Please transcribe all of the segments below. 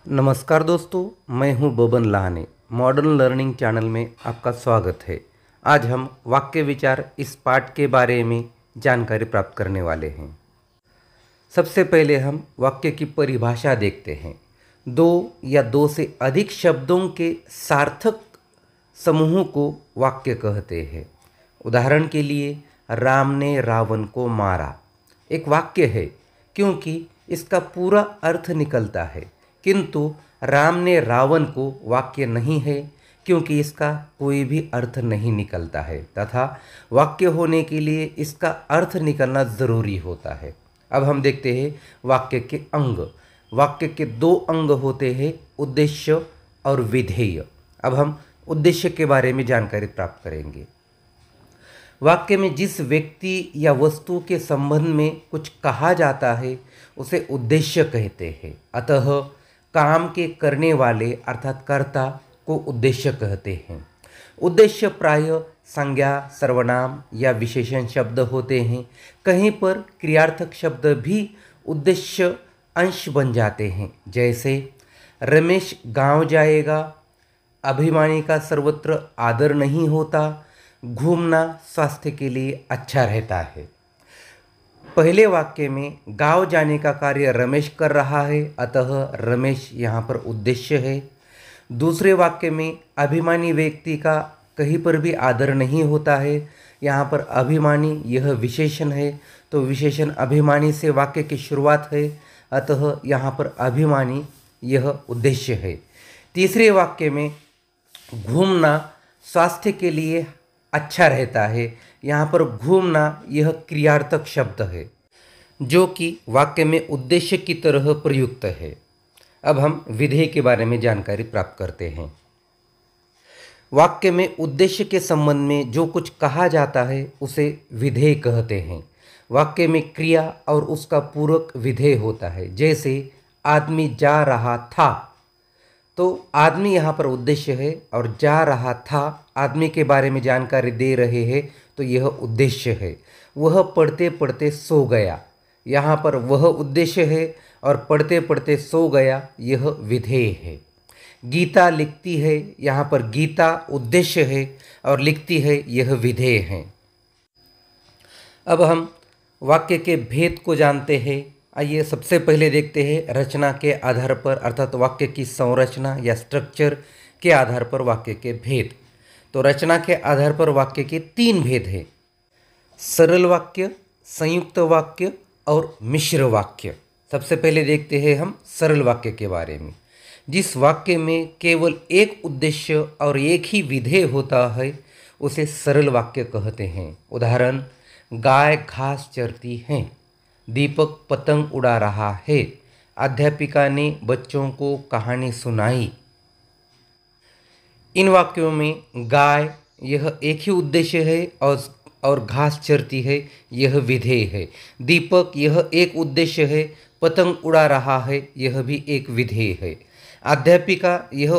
नमस्कार दोस्तों, मैं हूं बबन लाहने। मॉडर्न लर्निंग चैनल में आपका स्वागत है। आज हम वाक्य विचार इस पाठ के बारे में जानकारी प्राप्त करने वाले हैं। सबसे पहले हम वाक्य की परिभाषा देखते हैं। दो या दो से अधिक शब्दों के सार्थक समूह को वाक्य कहते हैं। उदाहरण के लिए, राम ने रावण को मारा एक वाक्य है क्योंकि इसका पूरा अर्थ निकलता है, किंतु राम ने रावण को वाक्य नहीं है क्योंकि इसका कोई भी अर्थ नहीं निकलता है तथा वाक्य होने के लिए इसका अर्थ निकलना ज़रूरी होता है। अब हम देखते हैं वाक्य के अंग। वाक्य के दो अंग होते हैं, उद्देश्य और विधेय। अब हम उद्देश्य के बारे में जानकारी प्राप्त करेंगे। वाक्य में जिस व्यक्ति या वस्तु के संबंध में कुछ कहा जाता है उसे उद्देश्य कहते हैं। अतः काम के करने वाले अर्थात कर्ता को उद्देश्य कहते हैं। उद्देश्य प्रायः संज्ञा, सर्वनाम या विशेषण शब्द होते हैं। कहीं पर क्रियार्थक शब्द भी उद्देश्य अंश बन जाते हैं, जैसे रमेश गांव जाएगा, अभिमानी का सर्वत्र आदर नहीं होता, घूमना स्वास्थ्य के लिए अच्छा रहता है। पहले वाक्य में गांव जाने का कार्य रमेश कर रहा है, अतः रमेश यहाँ पर उद्देश्य है। दूसरे वाक्य में अभिमानी व्यक्ति का कहीं पर भी आदर नहीं होता है, यहाँ पर अभिमानी यह विशेषण है, तो विशेषण अभिमानी से वाक्य की शुरुआत है, अतः यहाँ पर अभिमानी यह उद्देश्य है। तीसरे वाक्य में घूमना स्वास्थ्य के लिए अच्छा रहता है, यहाँ पर घूमना यह क्रियार्थक शब्द है जो कि वाक्य में उद्देश्य की तरह प्रयुक्त है। अब हम विधेय के बारे में जानकारी प्राप्त करते हैं। वाक्य में उद्देश्य के संबंध में जो कुछ कहा जाता है उसे विधेय कहते हैं। वाक्य में क्रिया और उसका पूरक विधेय होता है, जैसे आदमी जा रहा था, तो आदमी यहाँ पर उद्देश्य है और जा रहा था आदमी के बारे में जानकारी दे रहे हैं, तो यह उद्देश्य है। वह पढ़ते पढ़ते सो गया, यहाँ पर वह उद्देश्य है और पढ़ते पढ़ते सो गया यह विधेय है। गीता लिखती है, यहाँ पर गीता उद्देश्य है और लिखती है यह विधेय है। अब हम वाक्य के भेद को जानते हैं। आइए सबसे पहले देखते हैं रचना के आधार पर, अर्थात वाक्य की संरचना या स्ट्रक्चर के आधार पर वाक्य के भेद। तो रचना के आधार पर वाक्य के तीन भेद हैं: सरल वाक्य, संयुक्त वाक्य और मिश्र वाक्य। सबसे पहले देखते हैं हम सरल वाक्य के बारे में। जिस वाक्य में केवल एक उद्देश्य और एक ही विधेय होता है उसे सरल वाक्य कहते हैं। उदाहरण, गाय घास चरती है, दीपक पतंग उड़ा रहा है, अध्यापिका ने बच्चों को कहानी सुनाई। इन वाक्यों में गाय यह एक ही उद्देश्य है और घास चरती है यह विधेय है। दीपक यह एक उद्देश्य है, पतंग उड़ा रहा है यह भी एक विधेय है। अध्यापिका यह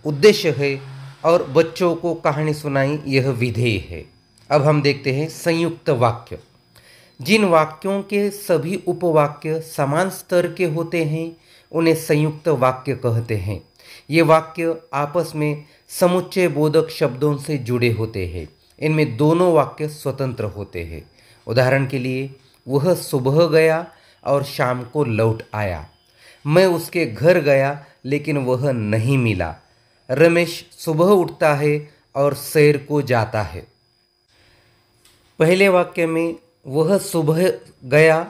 उद्देश्य है और बच्चों को कहानी सुनाई यह विधेय है। अब हम देखते हैं संयुक्त वाक्य। जिन वाक्यों के सभी उपवाक्य समान स्तर के होते हैं उन्हें संयुक्त वाक्य कहते हैं। ये वाक्य आपस में समुच्चय बोधक शब्दों से जुड़े होते हैं। इनमें दोनों वाक्य स्वतंत्र होते हैं। उदाहरण के लिए, वह सुबह गया और शाम को लौट आया। मैं उसके घर गया लेकिन वह नहीं मिला। रमेश सुबह उठता है और सैर को जाता है। पहले वाक्य में वह सुबह गया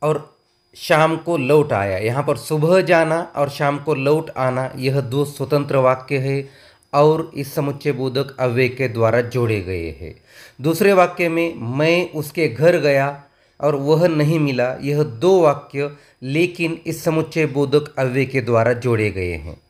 और शाम को लौट आया, यहाँ पर सुबह जाना और शाम को लौट आना यह दो स्वतंत्र वाक्य है और इस समुच्चय बोधक अव्यय के द्वारा जोड़े गए हैं। दूसरे वाक्य में मैं उसके घर गया और वह नहीं मिला, यह दो वाक्य लेकिन इस समुच्चय बोधक अव्यय के द्वारा जोड़े गए हैं।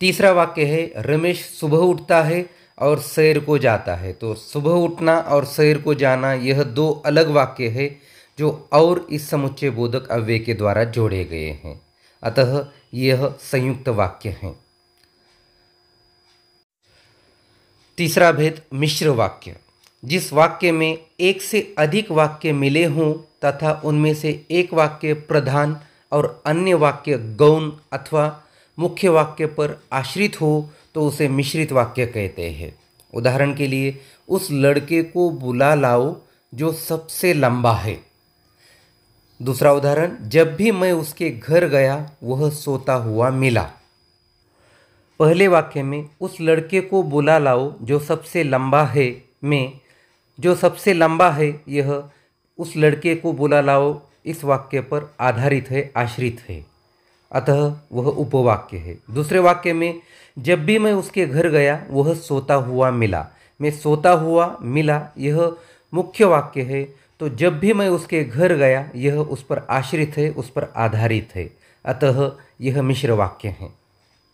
तीसरा वाक्य है, रमेश सुबह उठता है और सैर को जाता है। तो सुबह उठना और सैर को जाना यह दो अलग वाक्य है जो और इस समुच्चय बोधक अव्यय के द्वारा जोड़े गए हैं, अतः यह संयुक्त वाक्य हैं। तीसरा भेद मिश्र वाक्य। जिस वाक्य में एक से अधिक वाक्य मिले हों तथा उनमें से एक वाक्य प्रधान और अन्य वाक्य गौण अथवा मुख्य वाक्य पर आश्रित हो तो उसे मिश्रित वाक्य कहते हैं। उदाहरण के लिए, उस लड़के को बुला लाओ जो सबसे लंबा है। दूसरा उदाहरण, जब भी मैं उसके घर गया वह सोता हुआ मिला। पहले वाक्य में उस लड़के को बुला लाओ जो सबसे लंबा है में जो सबसे लंबा है, यह उस लड़के को बुला लाओ इस वाक्य पर आधारित है, आश्रित है, अतः वह उपवाक्य है। दूसरे वाक्य में जब भी मैं उसके घर गया वह सोता हुआ मिला में सोता हुआ मिला यह मुख्य वाक्य है, तो जब भी मैं उसके घर गया यह उस पर आश्रित है, उस पर आधारित है, अतः यह मिश्र वाक्य है।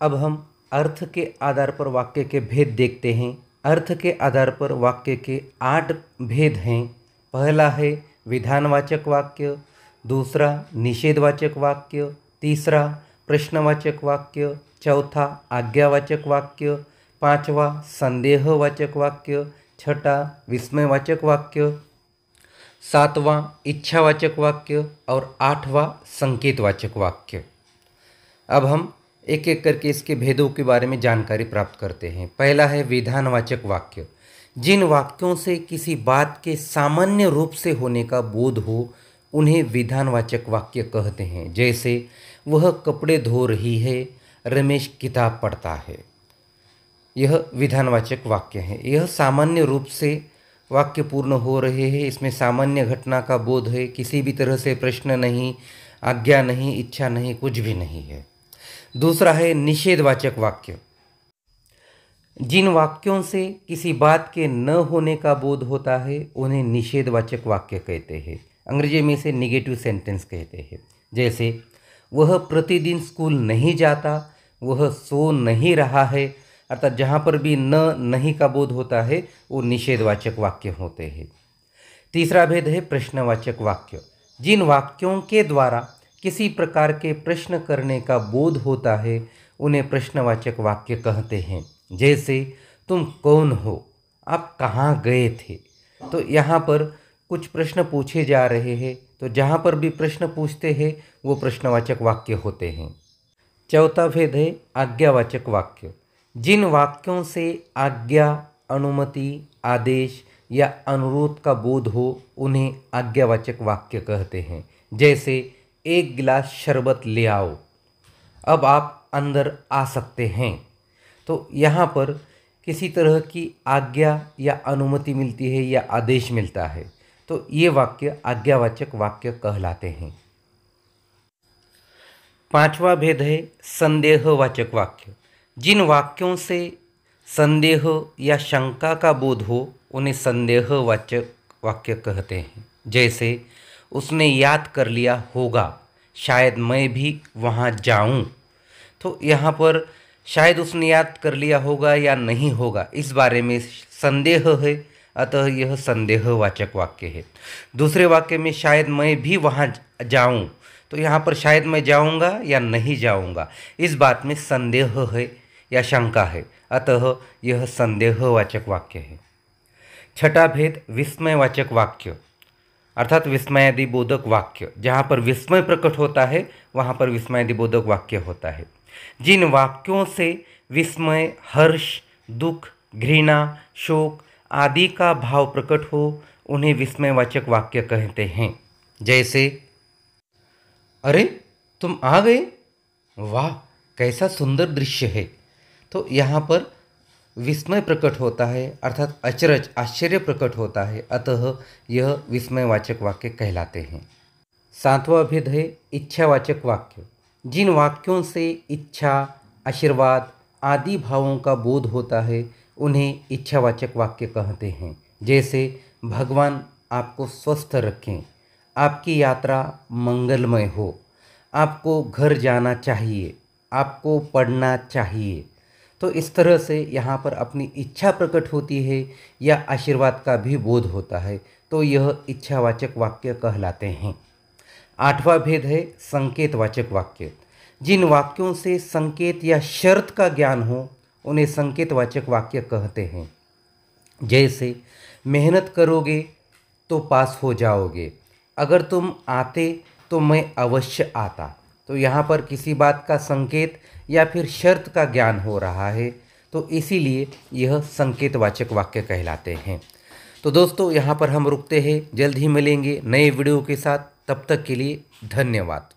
अब हम अर्थ के आधार पर वाक्य के भेद देखते हैं। अर्थ के आधार पर वाक्य के 8 भेद हैं। पहला है विधानवाचक वाक्य, दूसरा निषेधवाचक वाक्य, तीसरा प्रश्नवाचक वाक्य, चौथा आज्ञावाचक वाक्य, पांचवा संदेहवाचक वाक्य, छठा विस्मयवाचक वाक्य, सातवां इच्छावाचक वाक्य और आठवां संकेतवाचक वाक्य। अब हम एक एक करके इसके भेदों के बारे में जानकारी प्राप्त करते हैं। पहला है विधानवाचक वाक्य। जिन वाक्यों से किसी बात के सामान्य रूप से होने का बोध हो उन्हें विधानवाचक वाक्य कहते हैं। जैसे वह कपड़े धो रही है, रमेश किताब पढ़ता है। यह विधानवाचक वाक्य है। यह सामान्य रूप से वाक्य पूर्ण हो रहे हैं, इसमें सामान्य घटना का बोध है, किसी भी तरह से प्रश्न नहीं, आज्ञा नहीं, इच्छा नहीं, कुछ भी नहीं है। दूसरा है निषेधवाचक वाक्य। जिन वाक्यों से किसी बात के न होने का बोध होता है उन्हें निषेधवाचक वाक्य कहते हैं। अंग्रेजी में इसे निगेटिव सेंटेंस कहते हैं। जैसे वह प्रतिदिन स्कूल नहीं जाता, वह सो नहीं रहा है, अर्थात जहाँ पर भी न नहीं का बोध होता है वो निषेधवाचक वाक्य होते हैं। तीसरा भेद है प्रश्नवाचक वाक्य। जिन वाक्यों के द्वारा किसी प्रकार के प्रश्न करने का बोध होता है उन्हें प्रश्नवाचक वाक्य कहते हैं। जैसे तुम कौन हो, आप कहाँ गए थे। तो यहाँ पर कुछ प्रश्न पूछे जा रहे हैं, तो जहाँ पर भी प्रश्न पूछते हैं वो प्रश्नवाचक वाक्य होते हैं। चौथा भेद है आज्ञावाचक वाक्य। जिन वाक्यों से आज्ञा, अनुमति, आदेश या अनुरोध का बोध हो उन्हें आज्ञावाचक वाक्य कहते हैं। जैसे एक गिलास शरबत ले आओ, अब आप अंदर आ सकते हैं। तो यहाँ पर किसी तरह की आज्ञा या अनुमति मिलती है या आदेश मिलता है, तो ये वाक्य आज्ञावाचक वाक्य कहलाते हैं। पांचवा भेद है संदेहवाचक वाक्य। जिन वाक्यों से संदेह या शंका का बोध हो उन्हें संदेहवाचक वाक्य कहते हैं। जैसे उसने याद कर लिया होगा, शायद मैं भी वहाँ जाऊँ। तो यहाँ पर शायद उसने याद कर लिया होगा या नहीं होगा, इस बारे में संदेह है, अतः यह संदेहवाचक वाक्य है। दूसरे वाक्य में शायद मैं भी वहाँ जाऊँ, तो यहाँ पर शायद मैं जाऊँगा या नहीं जाऊँगा, इस बात में संदेह है या शंका है, अतः यह संदेहवाचक वाक्य है। छठा भेद विस्मयवाचक वाक्य, अर्थात विस्मयादिबोधक वाक्य। जहाँ पर विस्मय प्रकट होता है वहाँ पर विस्मयादिबोधक वाक्य होता है। जिन वाक्यों से विस्मय, हर्ष, दुख, घृणा, शोक आदि का भाव प्रकट हो उन्हें विस्मयवाचक वाक्य कहते हैं। जैसे अरे तुम आ गए, वाह कैसा सुंदर दृश्य है। तो यहाँ पर विस्मय प्रकट होता है, अर्थात अचरज, आश्चर्य प्रकट होता है, अतः यह विस्मयवाचक वाक्य कहलाते हैं। सातवां भेद है इच्छावाचक वाक्य। जिन वाक्यों से इच्छा, आशीर्वाद आदि भावों का बोध होता है उन्हें इच्छावाचक वाक्य कहते हैं। जैसे भगवान आपको स्वस्थ रखें, आपकी यात्रा मंगलमय हो, आपको घर जाना चाहिए, आपको पढ़ना चाहिए। तो इस तरह से यहाँ पर अपनी इच्छा प्रकट होती है या आशीर्वाद का भी बोध होता है, तो यह इच्छावाचक वाक्य कहलाते हैं। आठवां भेद है संकेतवाचक वाक्य। जिन वाक्यों से संकेत या शर्त का ज्ञान हो उन्हें संकेतवाचक वाक्य कहते हैं। जैसे मेहनत करोगे तो पास हो जाओगे, अगर तुम आते तो मैं अवश्य आता। तो यहाँ पर किसी बात का संकेत या फिर शर्त का ज्ञान हो रहा है, तो इसीलिए यह संकेतवाचक वाक्य कहलाते हैं। तो दोस्तों यहाँ पर हम रुकते हैं, जल्द ही मिलेंगे नए वीडियो के साथ। तब तक के लिए धन्यवाद।